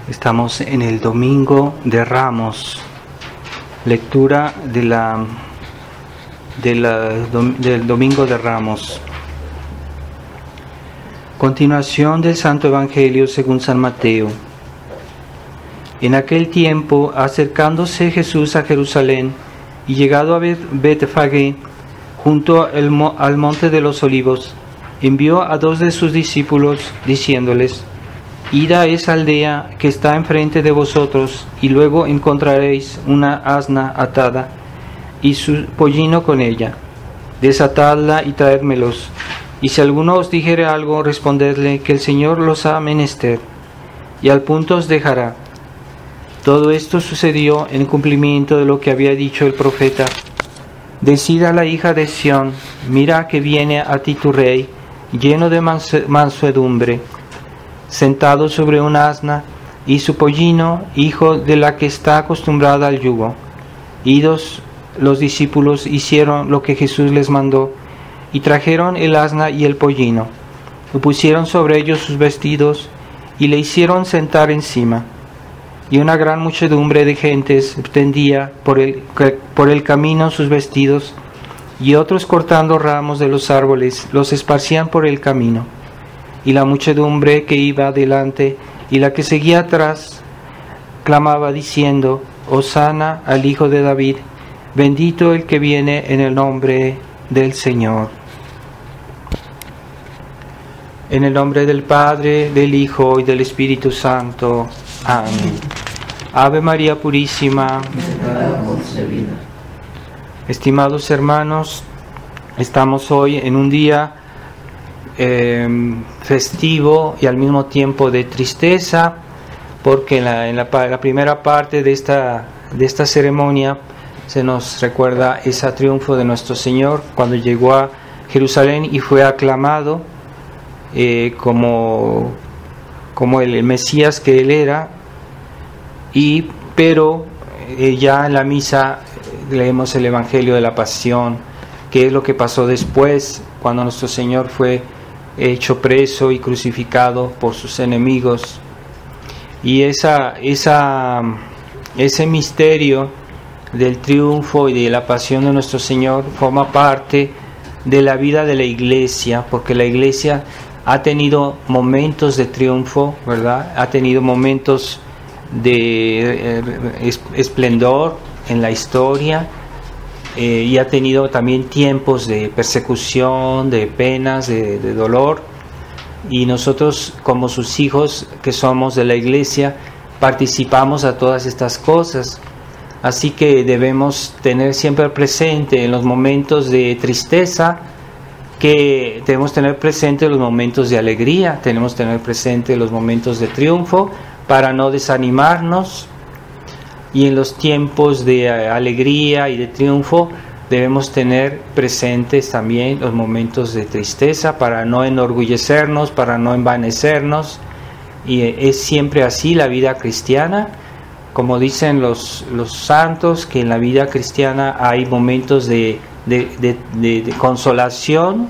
Estamos en el Domingo de Ramos, lectura del Domingo de Ramos. Continuación del Santo Evangelio según San Mateo. En aquel tiempo, acercándose Jesús a Jerusalén y llegado a Betfagé, junto al monte de los Olivos, envió a 2 de sus discípulos, diciéndoles: Id a esa aldea que está enfrente de vosotros, y luego encontraréis una asna atada, y su pollino con ella. Desatadla y traédmelos. Y si alguno os dijere algo, respondedle que el Señor los ha menester, y al punto os dejará. Todo esto sucedió en cumplimiento de lo que había dicho el profeta: Decid a la hija de Sión, mira que viene a ti tu rey, lleno de mansedumbre, sentado sobre un asna, y su pollino, hijo de la que está acostumbrada al yugo. Idos los discípulos hicieron lo que Jesús les mandó, y trajeron el asna y el pollino, y pusieron sobre ellos sus vestidos, y le hicieron sentar encima. Y una gran muchedumbre de gentes tendía por el camino sus vestidos, y otros cortando ramos de los árboles los esparcían por el camino. Y la muchedumbre que iba delante y la que seguía atrás clamaba diciendo: Hosana al Hijo de David, bendito el que viene en el nombre del Señor. En el nombre del Padre, del Hijo y del Espíritu Santo. Amén. Ave María Purísima. Estimados hermanos, estamos hoy en un día festivo y al mismo tiempo de tristeza, porque en la primera parte de esta ceremonia se nos recuerda ese triunfo de nuestro Señor cuando llegó a Jerusalén y fue aclamado como el Mesías que él era. Pero ya en la misa leemos el Evangelio de la Pasión, que es lo que pasó después cuando nuestro Señor fue hecho preso y crucificado por sus enemigos. Y ese misterio del triunfo y de la pasión de nuestro Señor forma parte de la vida de la Iglesia, porque la Iglesia ha tenido momentos de triunfo, ¿verdad? Ha tenido momentos de esplendor en la historia, y ha tenido también tiempos de persecución, de penas, de dolor, y nosotros como sus hijos que somos de la Iglesia participamos a todas estas cosas. Así que debemos tener siempre presente en los momentos de tristeza que debemos tener presente los momentos de alegría, tenemos que tener presente los momentos de triunfo para no desanimarnos. Y en los tiempos de alegría y de triunfo debemos tener presentes también los momentos de tristeza para no enorgullecernos, para no envanecernos. Y es siempre así la vida cristiana. Como dicen los santos, que en la vida cristiana hay momentos de consolación,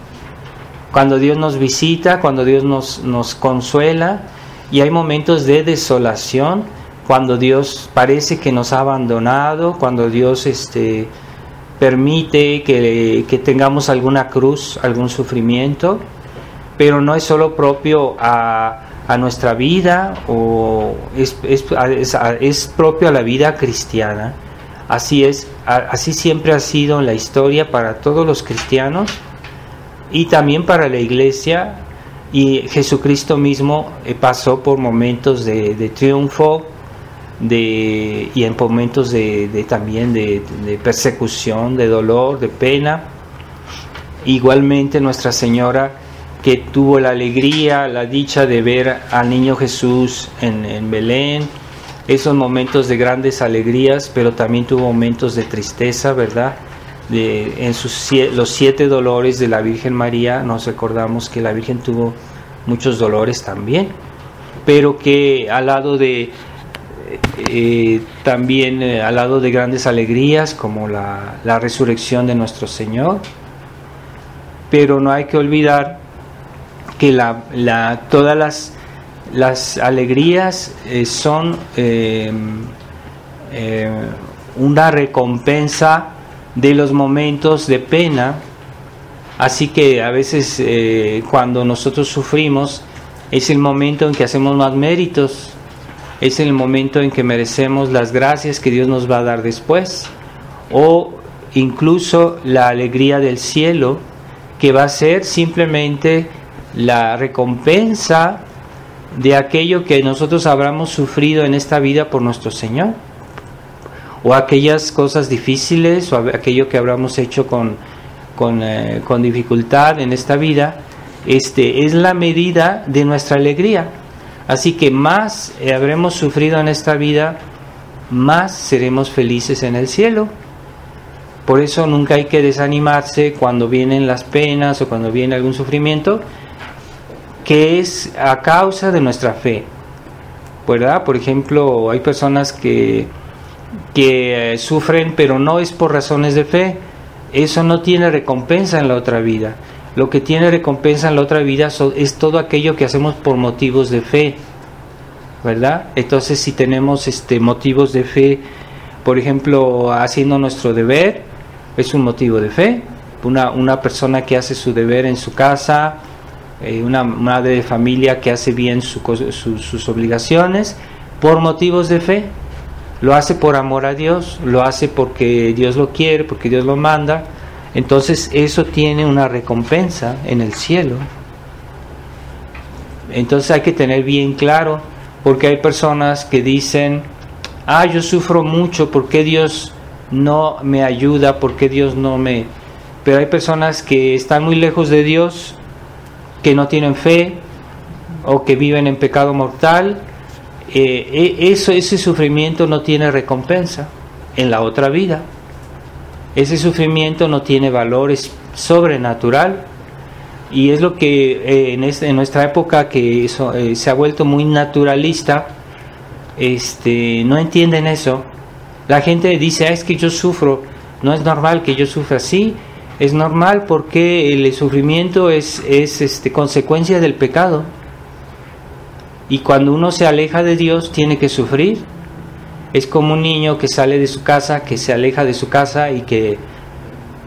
cuando Dios nos visita, cuando Dios nos consuela, y hay momentos de desolación, cuando Dios parece que nos ha abandonado, cuando Dios permite que tengamos alguna cruz, algún sufrimiento, pero no es solo propio a nuestra vida, o es propio a la vida cristiana. Así siempre ha sido en la historia para todos los cristianos y también para la Iglesia, y Jesucristo mismo pasó por momentos de triunfo, y en momentos también de persecución, de dolor, de pena. Igualmente Nuestra Señora, que tuvo la alegría, la dicha de ver al niño Jesús en Belén, esos momentos de grandes alegrías, pero también tuvo momentos de tristeza, ¿verdad? Los 7 dolores de la Virgen María, nos recordamos que la Virgen tuvo muchos dolores también, pero que al lado de grandes alegrías como la resurrección de nuestro Señor. Pero no hay que olvidar que todas las alegrías son una recompensa de los momentos de pena. Así que a veces cuando nosotros sufrimos es el momento en que hacemos más méritos, es el momento en que merecemos las gracias que Dios nos va a dar después, o incluso la alegría del cielo, que va a ser simplemente la recompensa de aquello que nosotros habramos sufrido en esta vida por nuestro Señor, o aquellas cosas difíciles, o aquello que habramos hecho con dificultad en esta vida. Es la medida de nuestra alegría. Así que más habremos sufrido en esta vida, más seremos felices en el cielo. Por eso nunca hay que desanimarse cuando vienen las penas o cuando viene algún sufrimiento, que es a causa de nuestra fe, ¿verdad? Por ejemplo, hay personas que sufren, pero no es por razones de fe. Eso no tiene recompensa en la otra vida. Lo que tiene recompensa en la otra vida es todo aquello que hacemos por motivos de fe, ¿verdad? Entonces, si tenemos motivos de fe, por ejemplo, haciendo nuestro deber, es un motivo de fe. Una persona que hace su deber en su casa, una madre de familia que hace bien sus obligaciones, por motivos de fe. Lo hace por amor a Dios, lo hace porque Dios lo quiere, porque Dios lo manda. Entonces eso tiene una recompensa en el cielo. Entonces hay que tener bien claro, porque hay personas que dicen: yo sufro mucho, ¿por qué Dios no me ayuda? ¿Por qué Dios no me...? Pero hay personas que están muy lejos de Dios, que no tienen fe, o que viven en pecado mortal. Ese sufrimiento no tiene recompensa en la otra vida. Ese sufrimiento no tiene valor sobrenatural, y es lo que en nuestra época, que se ha vuelto muy naturalista, no entienden eso. La gente dice: es que yo sufro, no es normal que yo sufra. Sí, es normal, porque el sufrimiento es consecuencia del pecado. Y cuando uno se aleja de Dios, tiene que sufrir. Es como un niño que sale de su casa, que se aleja de su casa, y que,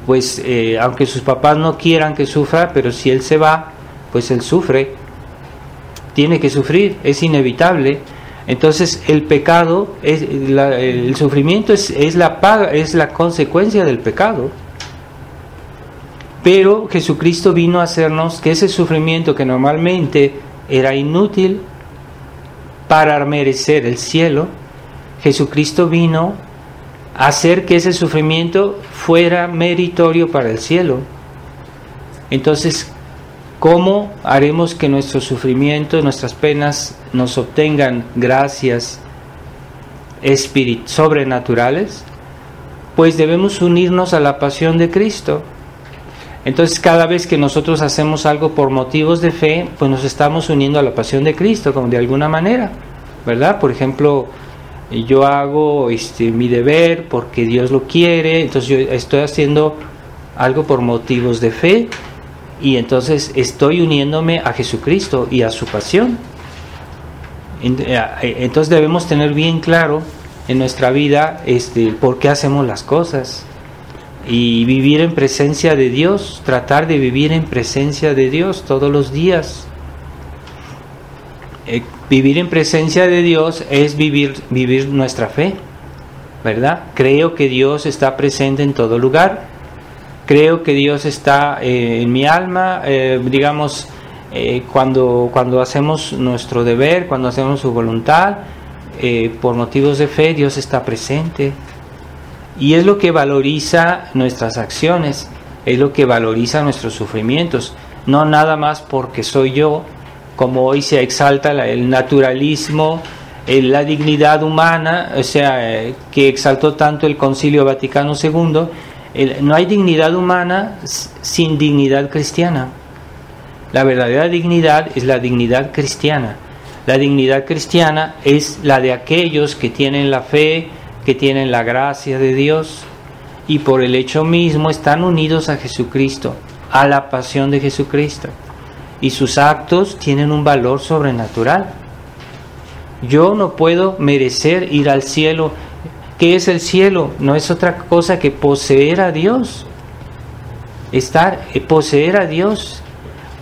pues, aunque sus papás no quieran que sufra, pero si él se va, pues él sufre. Tiene que sufrir, es inevitable. Entonces, el pecado, el sufrimiento es la paga, es la consecuencia del pecado. Pero Jesucristo vino a hacernos que ese sufrimiento, que normalmente era inútil para merecer el cielo, Jesucristo vino a hacer que ese sufrimiento fuera meritorio para el cielo. Entonces, ¿cómo haremos que nuestros sufrimientos, nuestras penas, nos obtengan gracias sobrenaturales? Pues debemos unirnos a la pasión de Cristo. Entonces, cada vez que nosotros hacemos algo por motivos de fe, pues nos estamos uniendo a la pasión de Cristo, como de alguna manera, ¿verdad? Por ejemplo, yo hago mi deber porque Dios lo quiere, entonces yo estoy haciendo algo por motivos de fe, y entonces estoy uniéndome a Jesucristo y a su pasión. Entonces debemos tener bien claro en nuestra vida por qué hacemos las cosas, y vivir en presencia de Dios, tratar de vivir en presencia de Dios todos los días. Vivir en presencia de Dios es vivir nuestra fe, ¿verdad? Creo que Dios está presente en todo lugar. Creo que Dios está en mi alma, cuando hacemos nuestro deber, cuando hacemos su voluntad, por motivos de fe, Dios está presente. Y es lo que valoriza nuestras acciones, es lo que valoriza nuestros sufrimientos, no nada más porque soy yo, como hoy se exalta el naturalismo, la dignidad humana, o sea, que exaltó tanto el Concilio Vaticano II. No hay dignidad humana sin dignidad cristiana. La verdadera dignidad es la dignidad cristiana. La dignidad cristiana es la de aquellos que tienen la fe, que tienen la gracia de Dios, y por el hecho mismo están unidos a Jesucristo, a la pasión de Jesucristo, y sus actos tienen un valor sobrenatural. Yo no puedo merecer ir al cielo. ¿Qué es el cielo? No es otra cosa que poseer a Dios. Poseer a Dios.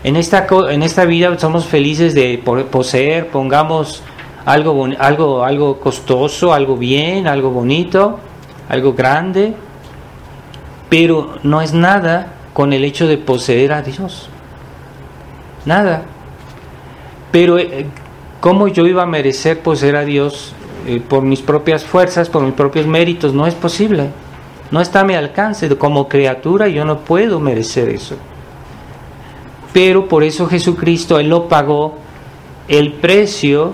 En esta vida somos felices de poseer, pongamos algo costoso, algo bien, algo bonito, algo grande, pero no es nada con el hecho de poseer a Dios. Nada. Pero ¿cómo yo iba a merecer poseer a Dios por mis propias fuerzas, por mis propios méritos? No es posible. No está a mi alcance. Como criatura yo no puedo merecer eso. Pero por eso Jesucristo, Él lo pagó. El precio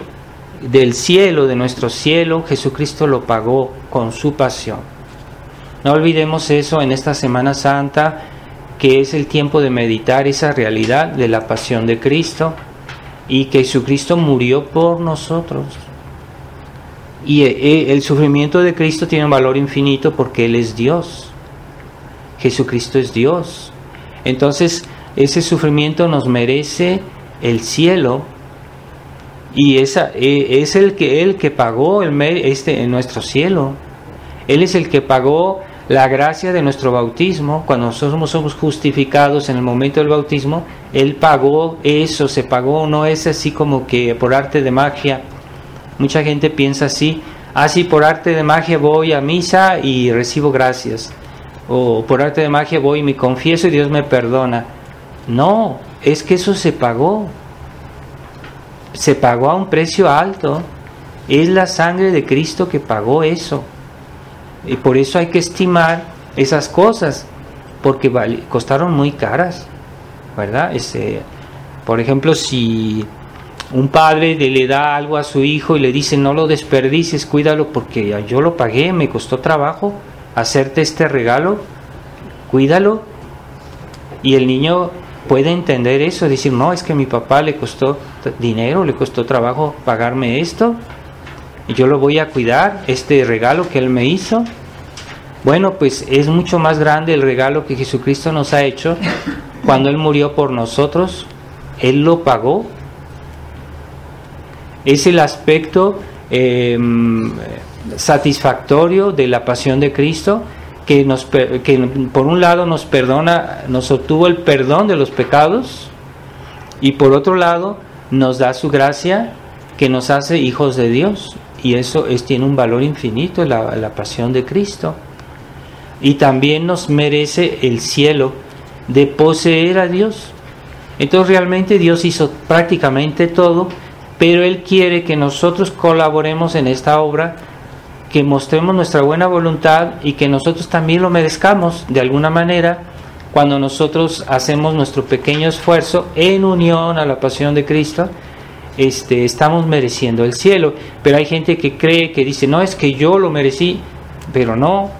del cielo, de nuestro cielo, Jesucristo lo pagó con su pasión. No olvidemos eso en esta Semana Santa, que es el tiempo de meditar esa realidad de la pasión de Cristo, y que Jesucristo murió por nosotros. Y el sufrimiento de Cristo tiene un valor infinito porque Él es Dios. Jesucristo es Dios. Entonces, ese sufrimiento nos merece el cielo, y es el que pagó en nuestro cielo. Él es el que pagó la gracia de nuestro bautismo. Cuando nosotros somos justificados en el momento del bautismo, Él pagó eso, se pagó. No es así como que por arte de magia. Mucha gente piensa así: sí, por arte de magia voy a misa y recibo gracias, o por arte de magia voy y me confieso y Dios me perdona. No, es que eso se pagó a un precio alto. Es la sangre de Cristo que pagó eso, y por eso hay que estimar esas cosas, porque costaron muy caras, ¿verdad? Por ejemplo, si un padre le da algo a su hijo y le dice: no lo desperdicies, cuídalo porque yo lo pagué, me costó trabajo hacerte este regalo, cuídalo. Y el niño puede entender eso, decir: no, es que a mi papá le costó dinero, le costó trabajo pagarme esto, y yo lo voy a cuidar, este regalo que él me hizo. Bueno, pues es mucho más grande el regalo que Jesucristo nos ha hecho cuando Él murió por nosotros. Él lo pagó. Es el aspecto satisfactorio de la pasión de Cristo, que por un lado nos perdona, nos obtuvo el perdón de los pecados, y por otro lado nos da su gracia, que nos hace hijos de Dios, y eso tiene un valor infinito, la pasión de Cristo. Y también nos merece el cielo de poseer a Dios. Entonces realmente Dios hizo prácticamente todo, pero Él quiere que nosotros colaboremos en esta obra, que mostremos nuestra buena voluntad y que nosotros también lo merezcamos de alguna manera. Cuando nosotros hacemos nuestro pequeño esfuerzo en unión a la pasión de Cristo, estamos mereciendo el cielo. Pero hay gente que cree, que dice: no, es que yo lo merecí. Pero no,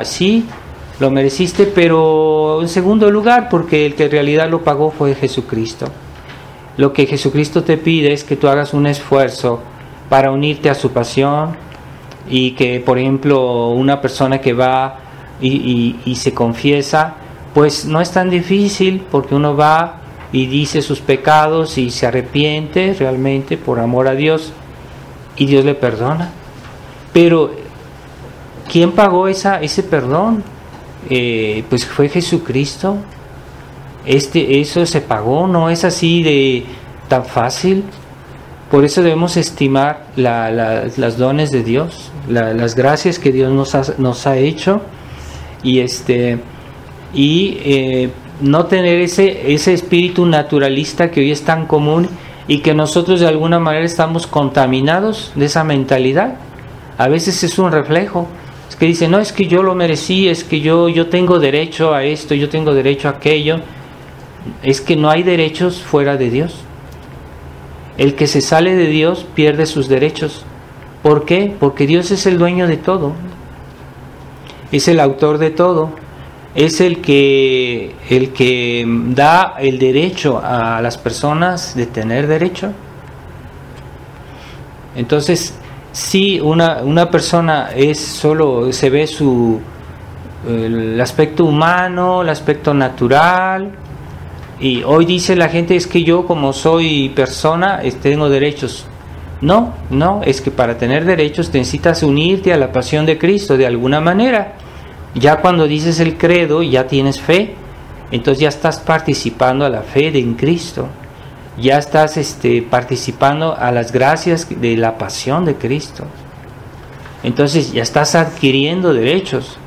sí, lo mereciste, pero en segundo lugar, porque el que en realidad lo pagó fue Jesucristo. Lo que Jesucristo te pide es que tú hagas un esfuerzo para unirte a su pasión, y que, por ejemplo, una persona que va y se confiesa, pues no es tan difícil, porque uno va y dice sus pecados y se arrepiente realmente por amor a Dios, y Dios le perdona. Pero ¿quién pagó ese perdón? Pues fue Jesucristo. Eso se pagó, no es así de tan fácil. Por eso debemos estimar las dones de Dios, las gracias que Dios nos ha hecho, y no tener ese espíritu naturalista que hoy es tan común, y que nosotros de alguna manera estamos contaminados de esa mentalidad. A veces es un reflejo. Es que dice: no, es que yo lo merecí, es que yo tengo derecho a esto, yo tengo derecho a aquello. Es que no hay derechos fuera de Dios. El que se sale de Dios pierde sus derechos. ¿Por qué? Porque Dios es el dueño de todo, es el autor de todo, es el que da el derecho a las personas de tener derecho. Entonces, si una persona solo se ve el aspecto humano, el aspecto natural, y hoy dice la gente: es que yo, como soy persona, tengo derechos. No, es que para tener derechos necesitas unirte a la pasión de Cristo de alguna manera. Ya cuando dices el credo, ya tienes fe, entonces ya estás participando a la fe en Cristo, ya estás participando a las gracias de la pasión de Cristo. Entonces ya estás adquiriendo derechos.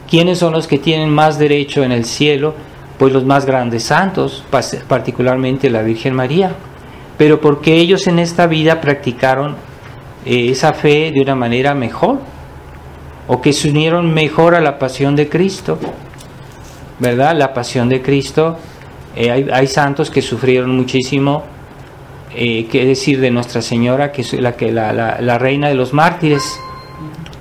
¿Quiénes son los que tienen más derecho en el cielo? Pues los más grandes santos, particularmente la Virgen María. Pero porque ellos en esta vida practicaron esa fe de una manera mejor, o que se unieron mejor a la pasión de Cristo, ¿verdad? La pasión de Cristo, hay santos que sufrieron muchísimo, que decir de Nuestra Señora, que es la reina de los mártires,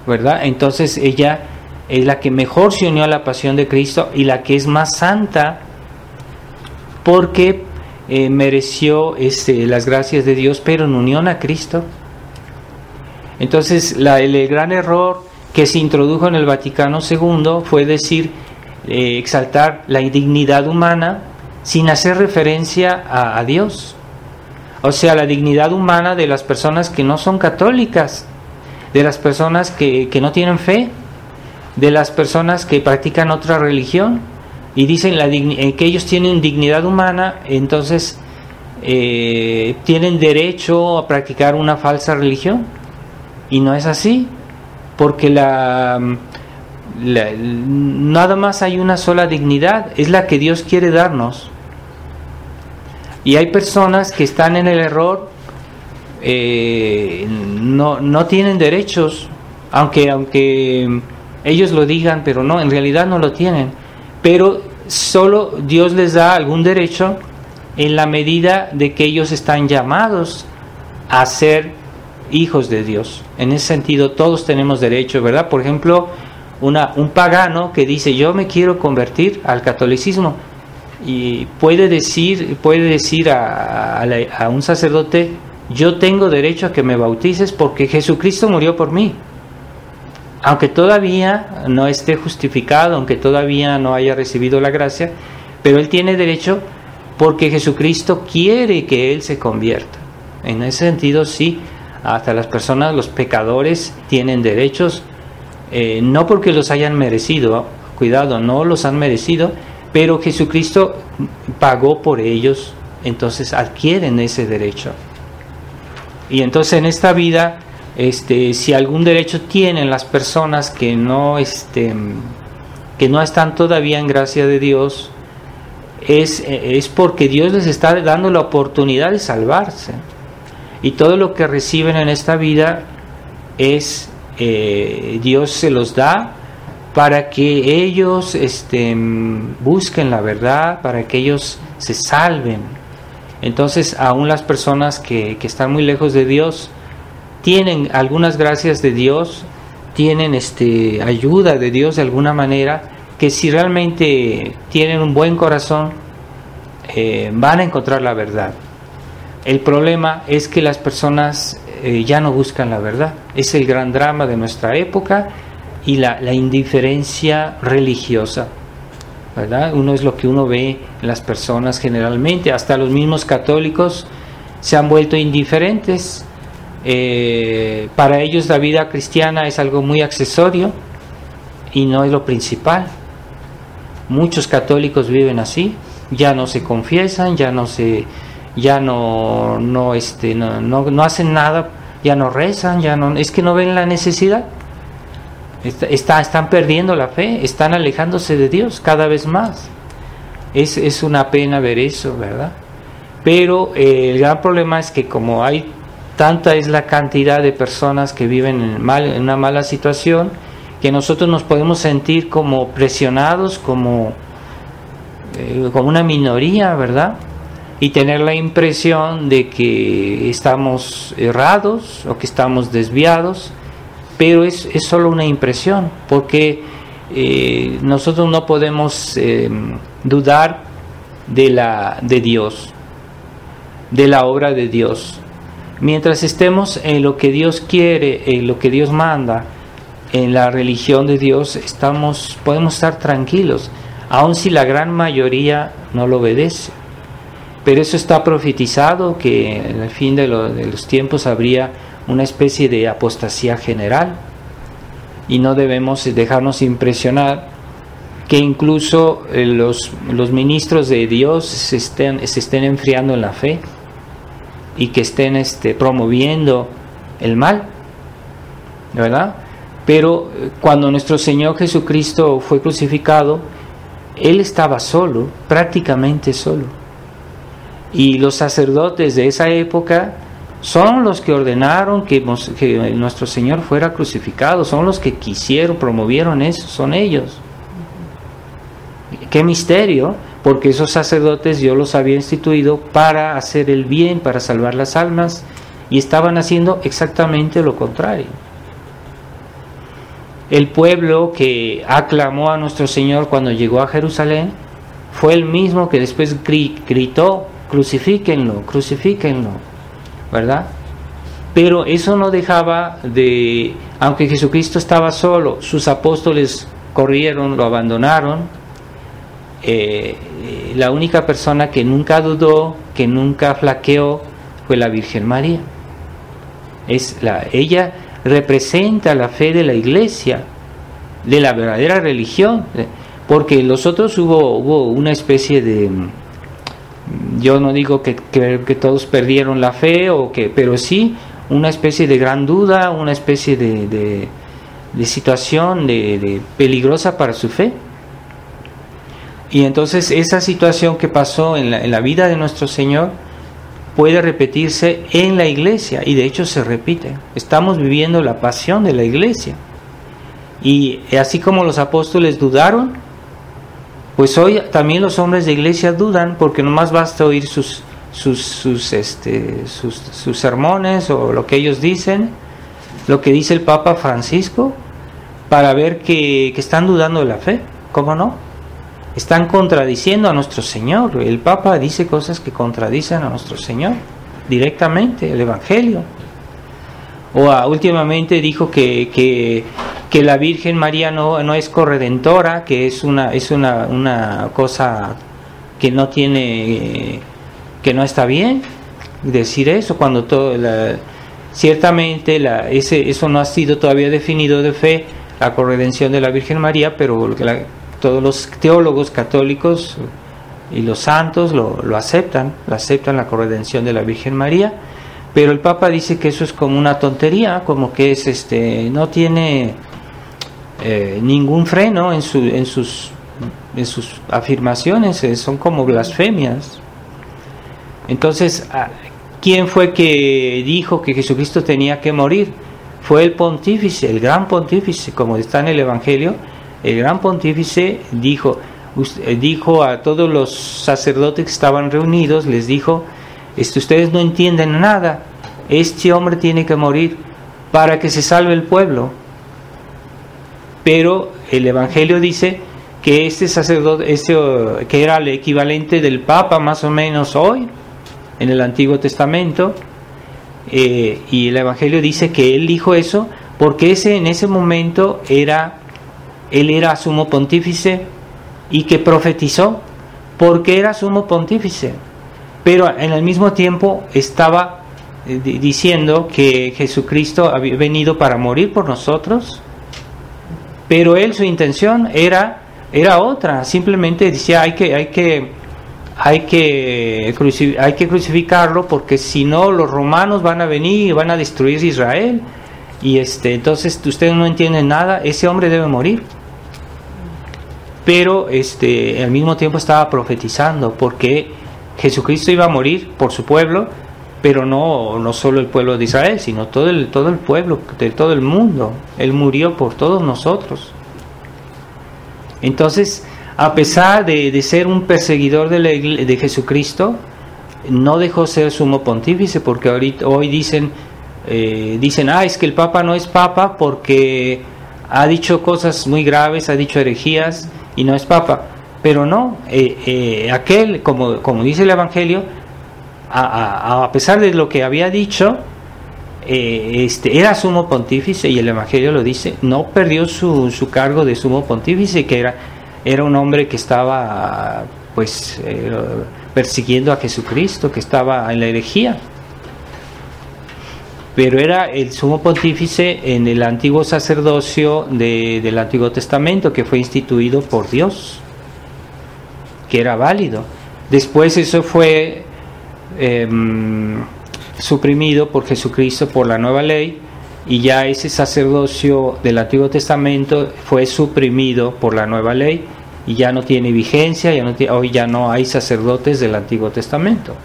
¿verdad? Entonces ella es la que mejor se unió a la pasión de Cristo y la que es más santa, porque mereció las gracias de Dios, pero en unión a Cristo. Entonces el gran error que se introdujo en el Vaticano II fue decir, exaltar la dignidad humana sin hacer referencia a Dios. O sea, la dignidad humana de las personas que no son católicas, de las personas que no tienen fe, de las personas que practican otra religión, y dicen que ellos tienen dignidad humana, entonces tienen derecho a practicar una falsa religión, y no es así, porque nada más hay una sola dignidad, es la que Dios quiere darnos. Y hay personas que están en el error, no tienen derechos, aunque ellos lo digan, pero no, en realidad no lo tienen. Pero solo Dios les da algún derecho en la medida de que ellos están llamados a ser hijos de Dios. En ese sentido todos tenemos derecho, ¿verdad? Por ejemplo, un pagano que dice, yo me quiero convertir al catolicismo, y puede decir a un sacerdote, yo tengo derecho a que me bautices porque Jesucristo murió por mí, aunque todavía no esté justificado, aunque todavía no haya recibido la gracia, pero él tiene derecho porque Jesucristo quiere que él se convierta. En ese sentido sí, hasta las personas, los pecadores tienen derechos, no porque los hayan merecido, cuidado, no los han merecido, pero Jesucristo pagó por ellos, entonces adquieren ese derecho. Y entonces en esta vida, si algún derecho tienen las personas que no están todavía en gracia de Dios, es porque Dios les está dando la oportunidad de salvarse. Y todo lo que reciben en esta vida Dios se los da para que ellos busquen la verdad, para que ellos se salven. Entonces, aún las personas que están muy lejos de Dios tienen algunas gracias de Dios, tienen ayuda de Dios de alguna manera, que si realmente tienen un buen corazón, van a encontrar la verdad. El problema es que las personas ya no buscan la verdad. Es el gran drama de nuestra época, y la indiferencia religiosa, ¿verdad? Uno es lo que uno ve en las personas generalmente, hasta los mismos católicos se han vuelto indiferentes. Para ellos la vida cristiana es algo muy accesorio y no es lo principal. Muchos católicos viven así, ya no se confiesan, no hacen nada, ya no rezan, es que no ven la necesidad. Están perdiendo la fe, están alejándose de Dios cada vez más. Es una pena ver eso, ¿verdad? Pero el gran problema es que como tanta es la cantidad de personas que viven en una mala situación, que nosotros nos podemos sentir como presionados, como una minoría, ¿verdad? Y tener la impresión de que estamos errados o que estamos desviados, pero es solo una impresión, porque nosotros no podemos dudar de Dios, de la obra de Dios. Mientras estemos en lo que Dios quiere, en lo que Dios manda, en la religión de Dios, podemos estar tranquilos, aun si la gran mayoría no lo obedece. pero eso está profetizado, que en el fin de los tiempos habría una especie de apostasía general, y no debemos dejarnos impresionar que incluso los ministros de Dios se estén enfriando en la fe y que estén promoviendo el mal, ¿verdad? Pero cuando nuestro Señor Jesucristo fue crucificado, Él estaba solo, prácticamente solo. Y los sacerdotes de esa época son los que ordenaron que nuestro Señor fuera crucificado, son los que quisieron, promovieron eso, son ellos. Qué misterio, porque esos sacerdotes Dios los había instituido para hacer el bien, para salvar las almas, y estaban haciendo exactamente lo contrario. El pueblo que aclamó a nuestro Señor cuando llegó a Jerusalén fue el mismo que después gritó: crucifíquenlo, crucifíquenlo, ¿verdad? Pero eso no dejaba de, aunque Jesucristo estaba solo, sus apóstoles corrieron, lo abandonaron. La única persona que nunca dudó, que nunca flaqueó, fue la Virgen María. Ella representa la fe de la Iglesia, de la verdadera religión, porque los otros hubo una especie de, yo no digo que todos perdieron la fe, pero sí una especie de gran duda, una especie de situación de peligrosa para su fe. Y entonces esa situación que pasó en la vida de nuestro Señor puede repetirse en la Iglesia, y de hecho se repite. Estamos viviendo la pasión de la Iglesia, y así como los apóstoles dudaron, pues hoy también los hombres de Iglesia dudan, porque nomás basta oír sus sermones o lo que ellos dicen, lo que dice el Papa Francisco, para ver que están dudando de la fe. ¿Cómo no? Están contradiciendo a nuestro Señor. El Papa dice cosas que contradicen a nuestro Señor directamente, el Evangelio. Últimamente dijo que la Virgen María no es corredentora, que es una cosa que no tiene, que no está bien decir eso, cuando ciertamente eso no ha sido todavía definido de fe, la corredención de la Virgen María, pero todos los teólogos católicos y los santos lo aceptan la corredención de la Virgen María, pero el Papa dice que eso es como una tontería, como que es no tiene ningún freno en sus afirmaciones, son como blasfemias. Entonces, ¿quién fue que dijo que Jesucristo tenía que morir? Fue el pontífice, el gran pontífice, como está en el Evangelio. El gran pontífice dijo a todos los sacerdotes que estaban reunidos, les dijo: ustedes no entienden nada, este hombre tiene que morir para que se salve el pueblo. Pero el Evangelio dice que este sacerdote, que era el equivalente del Papa más o menos hoy, en el Antiguo Testamento, y el Evangelio dice que él dijo eso porque en ese momento él era sumo pontífice, y que profetizó porque era sumo pontífice, pero en el mismo tiempo estaba diciendo que Jesucristo había venido para morir por nosotros, pero su intención era otra. Simplemente decía: hay que crucificarlo, porque si no los romanos van a venir y van a destruir Israel, y entonces ustedes no entienden nada, ese hombre debe morir. Pero al mismo tiempo estaba profetizando, porque Jesucristo iba a morir por su pueblo, pero no solo el pueblo de Israel, sino todo el pueblo de todo el mundo. Él murió por todos nosotros. Entonces, a pesar de ser un perseguidor de Jesucristo, no dejó ser sumo pontífice, porque hoy dicen, es que el Papa no es Papa porque ha dicho cosas muy graves, ha dicho herejías, y no es Papa. Pero no, aquel, como dice el Evangelio, a pesar de lo que había dicho, era sumo pontífice, y el Evangelio lo dice, no perdió su cargo de sumo pontífice, que era un hombre que estaba persiguiendo a Jesucristo, que estaba en la herejía. Pero era el sumo pontífice en el antiguo sacerdocio del Antiguo Testamento, que fue instituido por Dios, que era válido. Después eso fue suprimido por Jesucristo, por la nueva ley, y ya ese sacerdocio del Antiguo Testamento fue suprimido por la nueva ley y ya no tiene vigencia. Hoy ya no hay sacerdotes del Antiguo Testamento.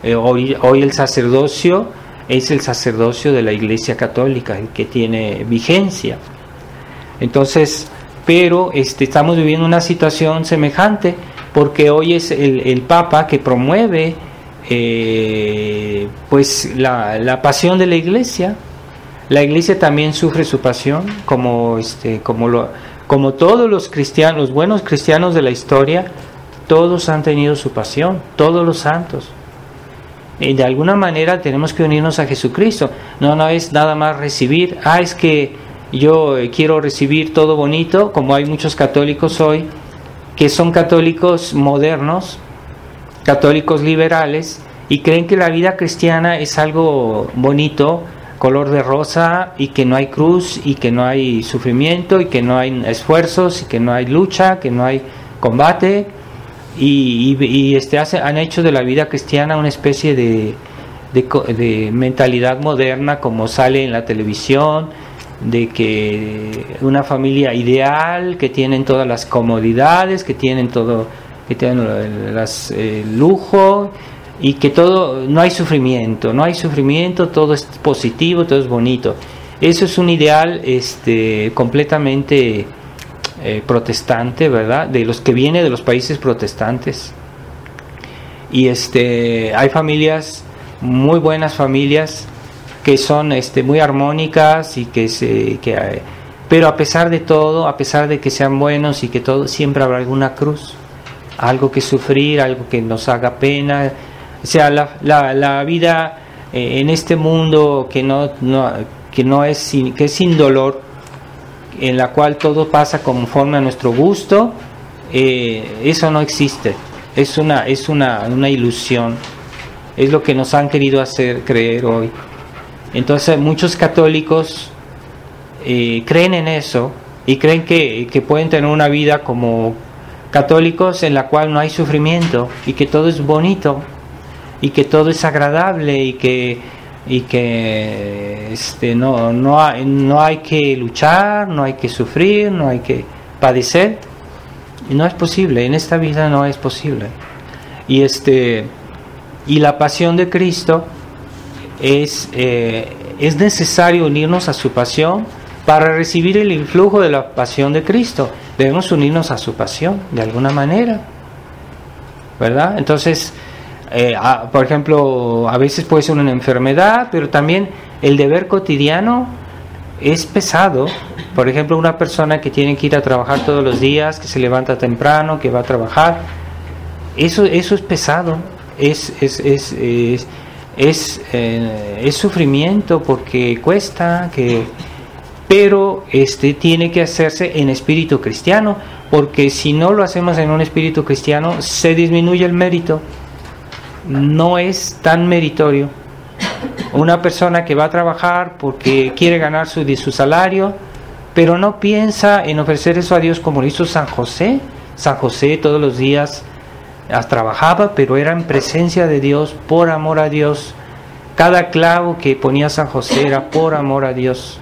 Hoy el sacerdocio es el sacerdocio de la Iglesia Católica, el que tiene vigencia. Entonces, pero estamos viviendo una situación semejante, porque hoy es el Papa que promueve pues la pasión de la Iglesia. La Iglesia también sufre su pasión, como todos los cristianos, los buenos cristianos de la historia, todos han tenido su pasión, todos los santos. De alguna manera tenemos que unirnos a Jesucristo. No es nada más recibir. Es que yo quiero recibir todo bonito, como hay muchos católicos hoy que son católicos modernos, católicos liberales, y creen que la vida cristiana es algo bonito, color de rosa, y que no hay cruz, y que no hay sufrimiento, y que no hay esfuerzos, y que no hay lucha, que no hay combate, y han hecho de la vida cristiana una especie de mentalidad moderna, como sale en la televisión, de que una familia ideal, que tienen todas las comodidades, que tienen todo, que tienen lujo, y que todo, no hay sufrimiento, todo es positivo, todo es bonito. Eso es un ideal completamente protestante, ¿verdad? De los que viene de los países protestantes. Y hay familias, muy buenas familias, que son muy armónicas, y pero a pesar de todo, a pesar de que sean buenos y que todo, siempre habrá alguna cruz, algo que sufrir, algo que nos haga pena. O sea, la vida en este mundo que es sin dolor, en la cual todo pasa conforme a nuestro gusto, eso no existe. Es una ilusión. Es lo que nos han querido hacer creer hoy. Entonces muchos católicos creen en eso, y creen que pueden tener una vida como católicos en la cual no hay sufrimiento, y que todo es bonito, y que todo es agradable, y que no hay que luchar, no hay que sufrir, no hay que padecer. Y no es posible, en esta vida no es posible. Y la pasión de Cristo es necesario unirnos a su pasión para recibir el influjo de la pasión de Cristo. Debemos unirnos a su pasión de alguna manera, ¿verdad? Entonces, por ejemplo, a veces puede ser una enfermedad, pero también el deber cotidiano es pesado. Por ejemplo, una persona que tiene que ir a trabajar todos los días, que se levanta temprano, que va a trabajar, eso es pesado, es sufrimiento, porque cuesta, pero tiene que hacerse en espíritu cristiano, porque si no lo hacemos en un espíritu cristiano, se disminuye el mérito, no es tan meritorio. Una persona que va a trabajar porque quiere ganar su salario, pero no piensa en ofrecer eso a Dios, como lo hizo San José. San José todos los días trabajaba, pero era en presencia de Dios, por amor a Dios. Cada clavo que ponía San José era por amor a Dios.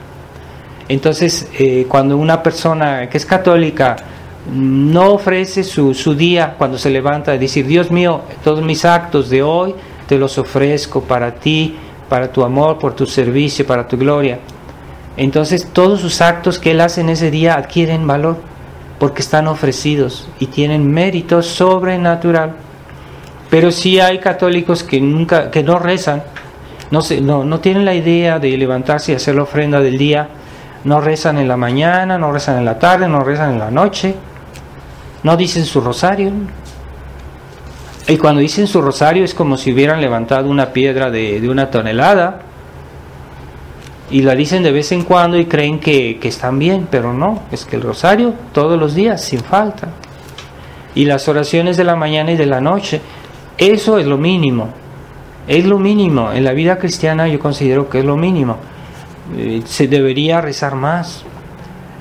Entonces, cuando una persona que es católica no ofrece su día, cuando se levanta, a decir: Dios mío, todos mis actos de hoy te los ofrezco para ti, para tu amor, por tu servicio, para tu gloria. Entonces todos sus actos que él hace en ese día adquieren valor, porque están ofrecidos y tienen mérito sobrenatural. Pero sí hay católicos que no rezan, no tienen la idea de levantarse y hacer la ofrenda del día. No rezan en la mañana, no rezan en la tarde, no rezan en la noche, no dicen su rosario. Y cuando dicen su rosario es como si hubieran levantado una piedra de 1 tonelada, y la dicen de vez en cuando y creen que están bien, pero no, es que el rosario todos los días, sin falta. y las oraciones de la mañana y de la noche. Eso es lo mínimo. Es lo mínimo. En la vida cristiana yo considero que es lo mínimo. Se debería rezar más.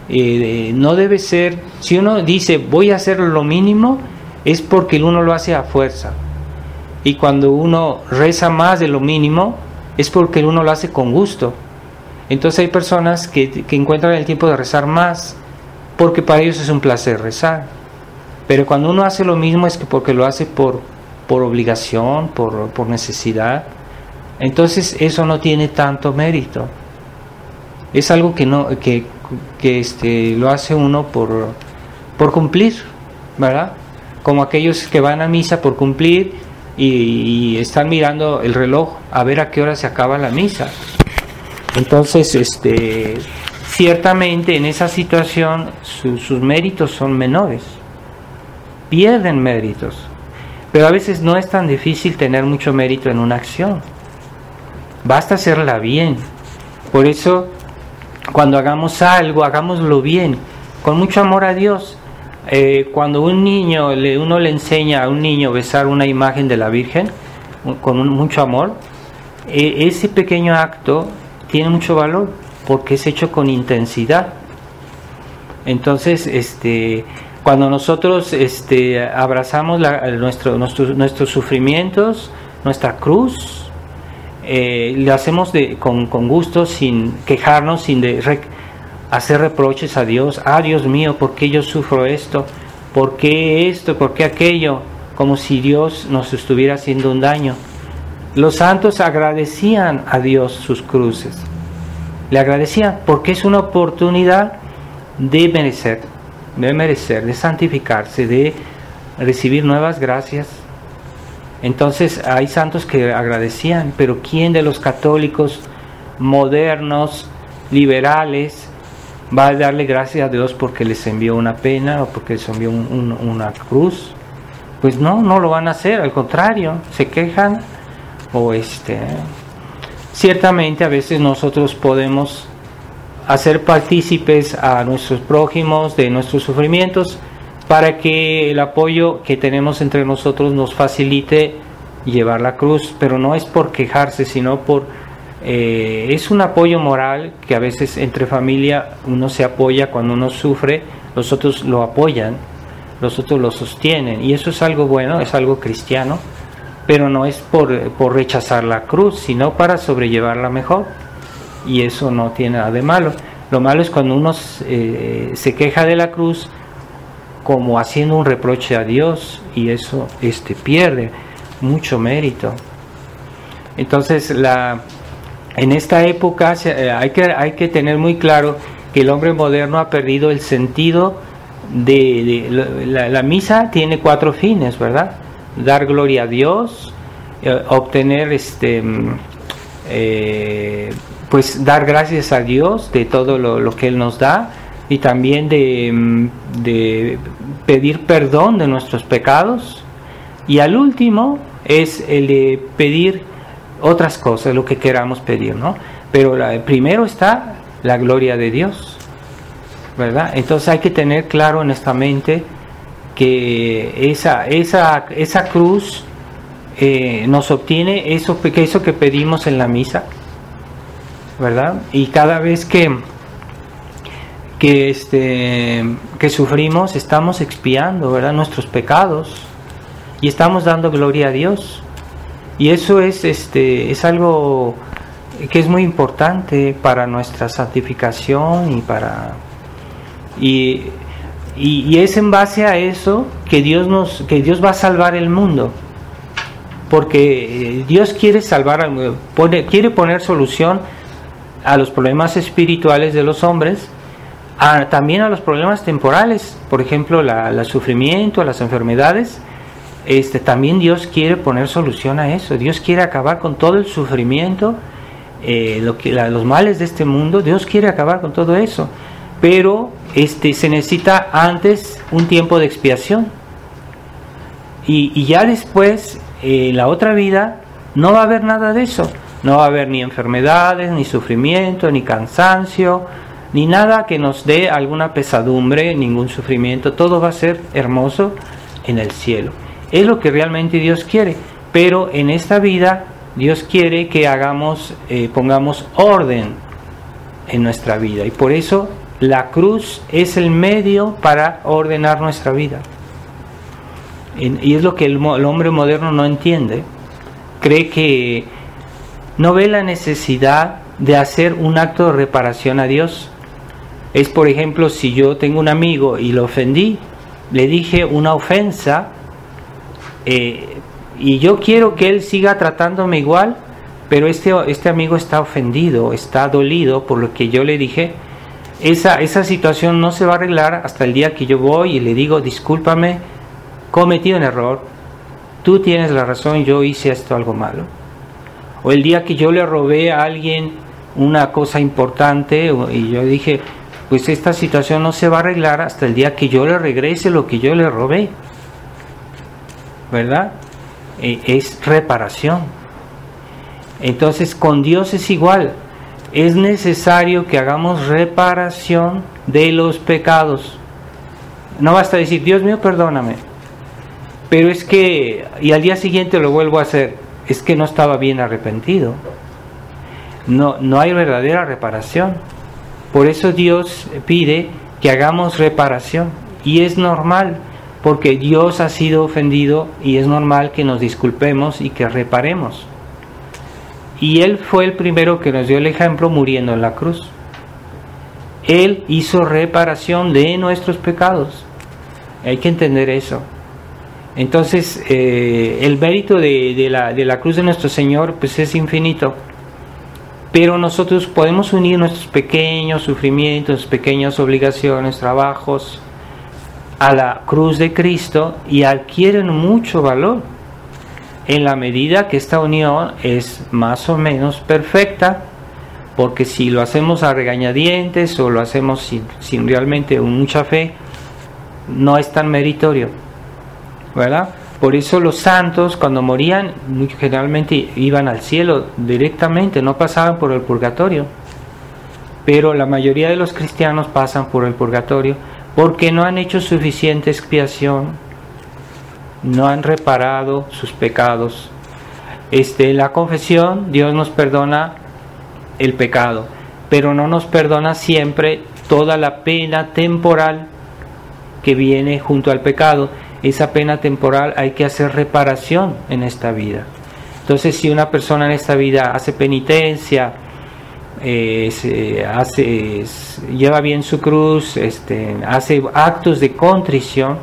No debe ser, si uno dice voy a hacer lo mínimo, es porque uno lo hace a fuerza. Y cuando uno reza más de lo mínimo, es porque uno lo hace con gusto. Entonces hay personas que encuentran el tiempo de rezar más, porque para ellos es un placer rezar. Pero cuando uno hace lo mismo es que porque lo hace por obligación, por necesidad. Entonces eso no tiene tanto mérito. Es algo que lo hace uno por cumplir, ¿verdad? Como aquellos que van a misa por cumplir y están mirando el reloj a ver a qué hora se acaba la misa. Entonces, ciertamente en esa situación sus méritos son menores, pierden méritos. Pero a veces no es tan difícil tener mucho mérito en una acción, basta hacerla bien. Por eso, cuando hagamos algo, hagámoslo bien, con mucho amor a Dios. Cuando uno le enseña a un niño a besar una imagen de la Virgen con mucho amor, ese pequeño acto tiene mucho valor porque es hecho con intensidad. Entonces, cuando nosotros abrazamos nuestros sufrimientos, nuestra cruz, lo hacemos con gusto, sin quejarnos, sin hacer reproches a Dios. Dios mío, ¿por qué yo sufro esto? ¿Por qué esto? ¿Por qué aquello? Como si Dios nos estuviera haciendo un daño. Los santos agradecían a Dios sus cruces. Le agradecían porque es una oportunidad de merecer, de santificarse, de recibir nuevas gracias. Entonces hay santos que agradecían, pero ¿quién de los católicos modernos, liberales, va a darle gracias a Dios porque les envió una pena o porque les envió una cruz? Pues no lo van a hacer, al contrario, se quejan o ciertamente a veces nosotros podemos hacer partícipes a nuestros prójimos de nuestros sufrimientos para que el apoyo que tenemos entre nosotros nos facilite llevar la cruz, pero no es por quejarse, sino es un apoyo moral que a veces entre familia uno se apoya cuando uno sufre, los otros lo apoyan, los otros lo sostienen, y eso es algo bueno, es algo cristiano, pero no es por rechazar la cruz, sino para sobrellevarla mejor, y eso no tiene nada de malo. Lo malo es cuando uno se queja de la cruz como haciendo un reproche a Dios, y eso pierde mucho mérito. Entonces en esta época hay que tener muy claro que el hombre moderno ha perdido el sentido de la misa. Tiene 4 fines, ¿verdad? Dar gloria a Dios, obtener pues dar gracias a Dios de todo lo que Él nos da, y también de pedir perdón de nuestros pecados, y al último es el de pedir otras cosas, lo que queramos pedir, ¿no? Pero primero está la gloria de Dios, ¿verdad? Entonces hay que tener claro en esta mente que esa cruz nos obtiene eso que pedimos en la misa, ¿verdad? Y cada vez que sufrimos, estamos expiando, ¿verdad?, nuestros pecados, y estamos dando gloria a Dios. Y eso es algo que es muy importante para nuestra santificación y es en base a eso que Dios va a salvar el mundo, porque Dios quiere quiere poner solución a los problemas espirituales de los hombres, también a los problemas temporales, por ejemplo el sufrimiento, las enfermedades. También Dios quiere poner solución a eso. Dios quiere acabar con todo el sufrimiento, los males de este mundo. Dios quiere acabar con todo eso, pero se necesita antes un tiempo de expiación, y ya después la otra vida no va a haber nada de eso. No va a haber ni enfermedades, ni sufrimiento, ni cansancio, ni nada que nos dé alguna pesadumbre, ningún sufrimiento. Todo va a ser hermoso, en el cielo. Es lo que realmente Dios quiere, pero en esta vida Dios quiere que pongamos orden en nuestra vida, y por eso la cruz es el medio para ordenar nuestra vida. Y es lo que el hombre moderno no entiende. Cree que no ve la necesidad de hacer un acto de reparación a Dios. Es, por ejemplo, si yo tengo un amigo y lo ofendí, le dije una ofensa, y yo quiero que él siga tratándome igual, pero este amigo está ofendido, está dolido por lo que yo le dije. Esa situación no se va a arreglar hasta el día que yo voy y le digo: discúlpame, cometí un error, tú tienes la razón, yo hice esto algo malo. O el día que yo le robé a alguien una cosa importante y yo dije: pues esta situación no se va a arreglar hasta el día que yo le regrese lo que yo le robé, ¿verdad? Es reparación. Entonces con Dios es igual. Es necesario que hagamos reparación de los pecados. No basta decir: Dios mío, perdóname, pero es que, y al día siguiente lo vuelvo a hacer, es que no estaba bien arrepentido. No hay verdadera reparación. Por eso Dios pide que hagamos reparación, y es normal, porque Dios ha sido ofendido y es normal que nos disculpemos y que reparemos. Y Él fue el primero que nos dio el ejemplo muriendo en la cruz. Él hizo reparación de nuestros pecados. Hay que entender eso. Entonces el mérito de la cruz de nuestro Señor pues es infinito. Pero nosotros podemos unir nuestros pequeños sufrimientos, pequeñas obligaciones, trabajos a la cruz de Cristo, y adquieren mucho valor en la medida que esta unión es más o menos perfecta, porque si lo hacemos a regañadientes o lo hacemos sin realmente mucha fe, no es tan meritorio, ¿verdad? Por eso los santos, cuando morían, generalmente iban al cielo directamente, no pasaban por el purgatorio. Pero la mayoría de los cristianos pasan por el purgatorio porque no han hecho suficiente expiación, no han reparado sus pecados. En la confesión Dios nos perdona el pecado, pero no nos perdona siempre toda la pena temporal que viene junto al pecado. Esa pena temporal hay que hacer reparación en esta vida. Entonces, si una persona en esta vida hace penitencia, lleva bien su cruz, hace actos de contrición,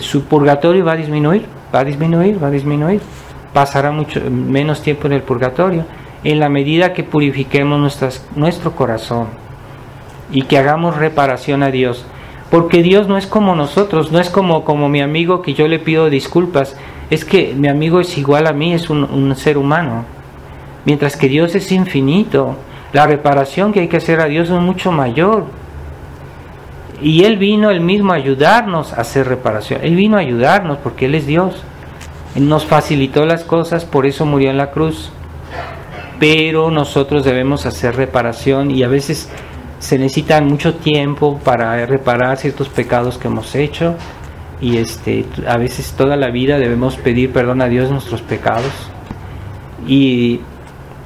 su purgatorio va a disminuir, pasará mucho menos tiempo en el purgatorio, en la medida que purifiquemos nuestro corazón y que hagamos reparación a Dios. Porque Dios no es como nosotros, no es como mi amigo que yo le pido disculpas. Es que mi amigo es igual a mí, es un ser humano. Mientras que Dios es infinito, la reparación que hay que hacer a Dios es mucho mayor. Y Él vino Él mismo a ayudarnos a hacer reparación. Él vino a ayudarnos porque Él es Dios. Él nos facilitó las cosas, por eso murió en la cruz. Pero nosotros debemos hacer reparación, y a veces se necesita mucho tiempo para reparar ciertos pecados que hemos hecho, y a veces toda la vida debemos pedir perdón a Dios de nuestros pecados. Y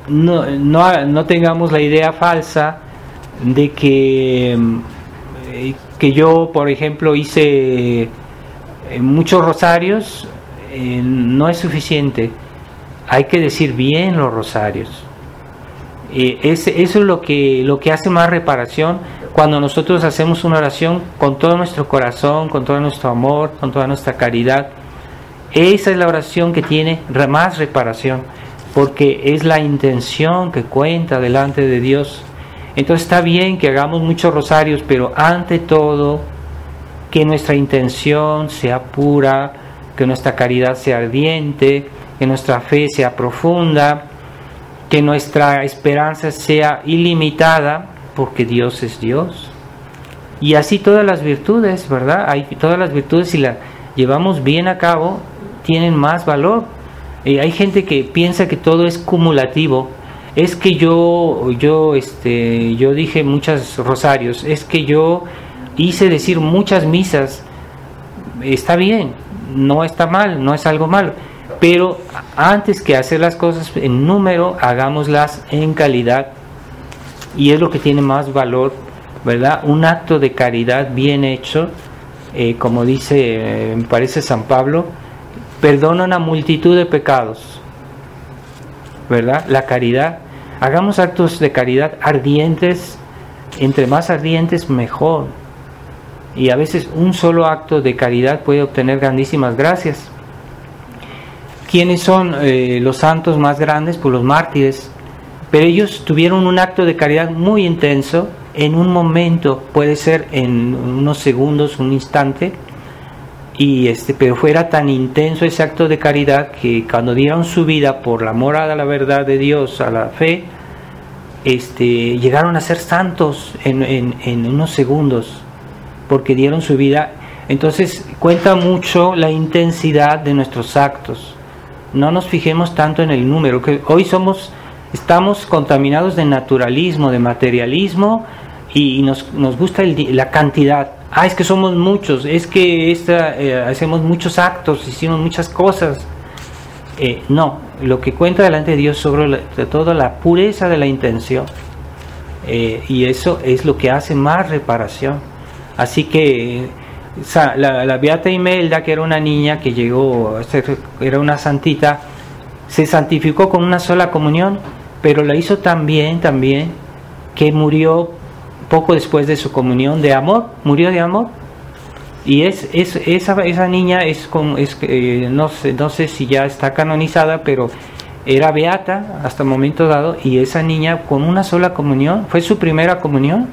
no tengamos la idea falsa de que yo, por ejemplo, hice muchos rosarios. No es suficiente, hay que decir bien los rosarios. Eso es lo que hace más reparación, cuando nosotros hacemos una oración con todo nuestro corazón, con todo nuestro amor, con toda nuestra caridad. Esa es la oración que tiene más reparación, porque es la intención que cuenta delante de Dios. Entonces está bien que hagamos muchos rosarios, pero ante todo que nuestra intención sea pura, que nuestra caridad sea ardiente, que nuestra fe sea profunda, que nuestra esperanza sea ilimitada, porque Dios es Dios. Y así todas las virtudes, ¿verdad? Todas las virtudes, si las llevamos bien a cabo, tienen más valor. Hay gente que piensa que todo es cumulativo. Es que yo dije muchos rosarios, es que yo hice decir muchas misas, está bien, no está mal, no es algo malo, pero antes que hacer las cosas en número, hagámoslas en calidad, y es lo que tiene más valor, ¿verdad? Un acto de caridad bien hecho, como dice, me parece San Pablo, perdona una multitud de pecados, ¿verdad? La caridad, hagamos actos de caridad ardientes, entre más ardientes mejor, y a veces un solo acto de caridad puede obtener grandísimas gracias. ¿Quiénes son los santos más grandes? Pues los mártires, pero ellos tuvieron un acto de caridad muy intenso, en un momento, puede ser en unos segundos, un instante, pero fuera tan intenso ese acto de caridad que cuando dieron su vida por el amor a la verdad de Dios, a la fe, llegaron a ser santos en unos segundos, porque dieron su vida. Entonces cuenta mucho la intensidad de nuestros actos. No nos fijemos tanto en el número, que hoy estamos contaminados de naturalismo, de materialismo, y nos gusta la cantidad. Es que somos muchos, es que hacemos muchos actos, hicimos muchas cosas. No, lo que cuenta delante de Dios sobre toda la pureza de la intención, y eso es lo que hace más reparación. Así que la Beata Imelda, que era una niña que llegó a ser, era una santita, se santificó con una sola comunión, pero la hizo tan bien que murió poco después de su comunión de amor, murió de amor. Y esa niña no sé si ya está canonizada, pero era beata hasta el momento dado, y esa niña con una sola comunión, fue su primera comunión,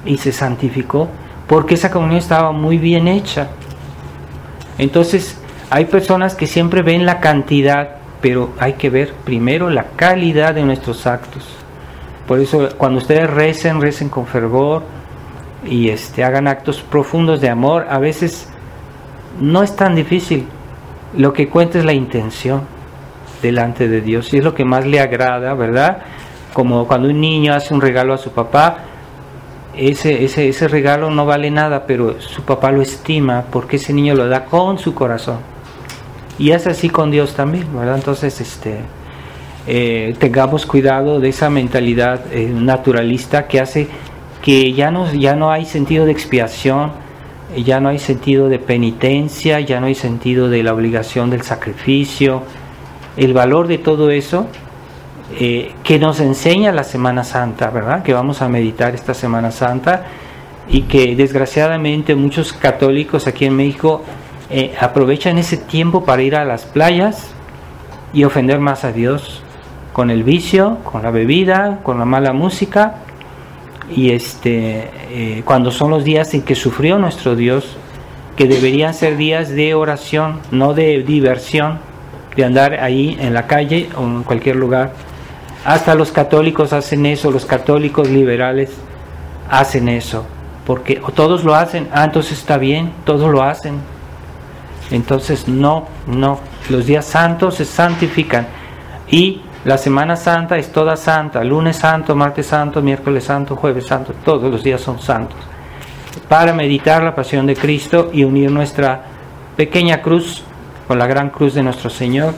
y se santificó, porque esa comunión estaba muy bien hecha. Entonces, hay personas que siempre ven la cantidad, pero hay que ver primero la calidad de nuestros actos. Por eso, cuando ustedes recen con fervor, y hagan actos profundos de amor, a veces no es tan difícil. Lo que cuenta es la intención delante de Dios, y es lo que más le agrada, ¿verdad? Como cuando un niño hace un regalo a su papá, ese regalo no vale nada, pero su papá lo estima porque ese niño lo da con su corazón. Y es así con Dios también, ¿verdad? Entonces tengamos cuidado de esa mentalidad naturalista que hace que ya no hay sentido de expiación, ya no hay sentido de penitencia, ya no hay sentido de la obligación del sacrificio. El valor de todo eso que nos enseña la Semana Santa, ¿verdad? Que vamos a meditar esta Semana Santa, y que desgraciadamente muchos católicos aquí en México aprovechan ese tiempo para ir a las playas y ofender más a Dios con el vicio, con la bebida, con la mala música. Y cuando son los días en que sufrió nuestro Dios, que deberían ser días de oración, no de diversión, de andar ahí en la calle o en cualquier lugar. Hasta los católicos hacen eso, los católicos liberales hacen eso, porque todos lo hacen. Entonces está bien, todos lo hacen. Entonces no, los días santos se santifican, y la Semana Santa es toda santa, lunes santo, martes santo, miércoles santo, jueves santo, todos los días son santos, para meditar la pasión de Cristo y unir nuestra pequeña cruz con la gran cruz de nuestro Señor,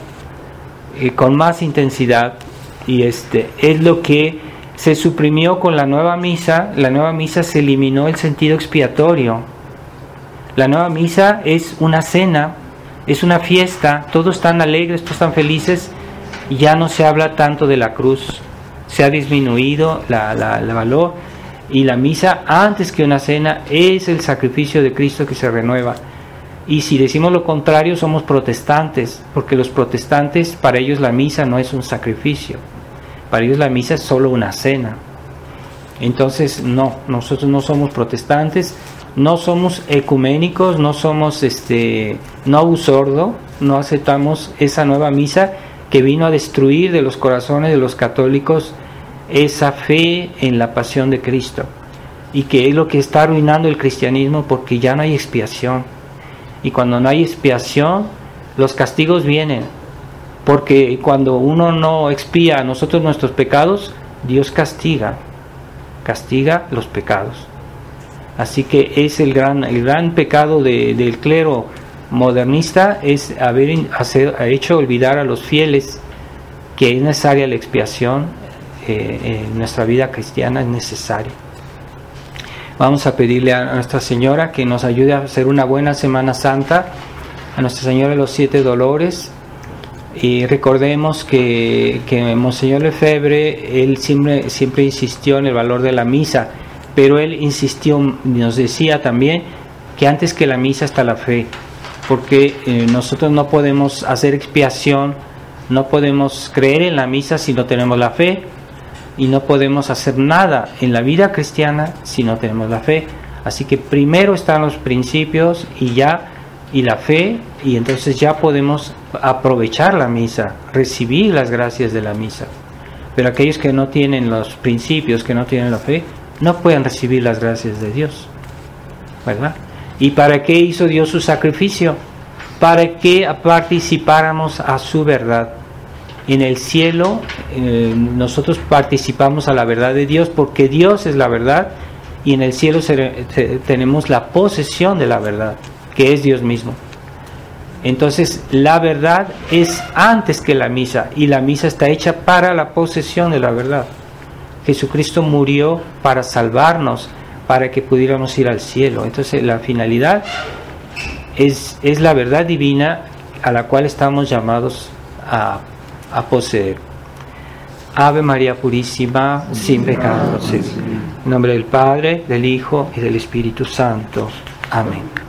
con más intensidad. Y es lo que se suprimió con la nueva misa. La nueva misa se eliminó el sentido expiatorio. La nueva misa es una cena, es una fiesta, todos están alegres, todos están felices. Ya no se habla tanto de la cruz, se ha disminuido el valor, y la misa, antes que una cena, es el sacrificio de Cristo que se renueva. Y si decimos lo contrario, somos protestantes, porque los protestantes, para ellos la misa no es un sacrificio, para ellos la misa es solo una cena. Entonces no, nosotros no somos protestantes, no somos ecuménicos, no somos no sordo, no aceptamos esa nueva misa que vino a destruir de los corazones de los católicos esa fe en la pasión de Cristo, y que es lo que está arruinando el cristianismo, porque ya no hay expiación, y cuando no hay expiación los castigos vienen, porque cuando uno no expía a nosotros nuestros pecados, Dios castiga los pecados. Así que es el gran pecado del clero modernista, es haber hecho olvidar a los fieles que es necesaria la expiación en nuestra vida cristiana, es necesaria. Vamos a pedirle a Nuestra Señora que nos ayude a hacer una buena Semana Santa, a Nuestra Señora de los Siete Dolores. Y recordemos que Monseñor Lefebvre, él siempre insistió en el valor de la misa, pero él insistió, nos decía también que antes que la misa está la fe, porque nosotros no podemos hacer expiación, no podemos creer en la misa si no tenemos la fe, y no podemos hacer nada en la vida cristiana si no tenemos la fe. Así que primero están los principios y la fe, y entonces ya podemos aprovechar la misa, recibir las gracias de la misa. Pero aquellos que no tienen los principios, que no tienen la fe, no pueden recibir las gracias de Dios, ¿verdad? ¿Y para qué hizo Dios su sacrificio? Para que participáramos a su verdad. En el cielo nosotros participamos a la verdad de Dios, porque Dios es la verdad, y en el cielo tenemos la posesión de la verdad, que es Dios mismo. Entonces la verdad es antes que la misa, y la misa está hecha para la posesión de la verdad. Jesucristo murió para salvarnos, para que pudiéramos ir al cielo. Entonces la finalidad es la verdad divina a la cual estamos llamados a poseer. Ave María Purísima, sin pecado concebida. En nombre del Padre, del Hijo y del Espíritu Santo. Amén.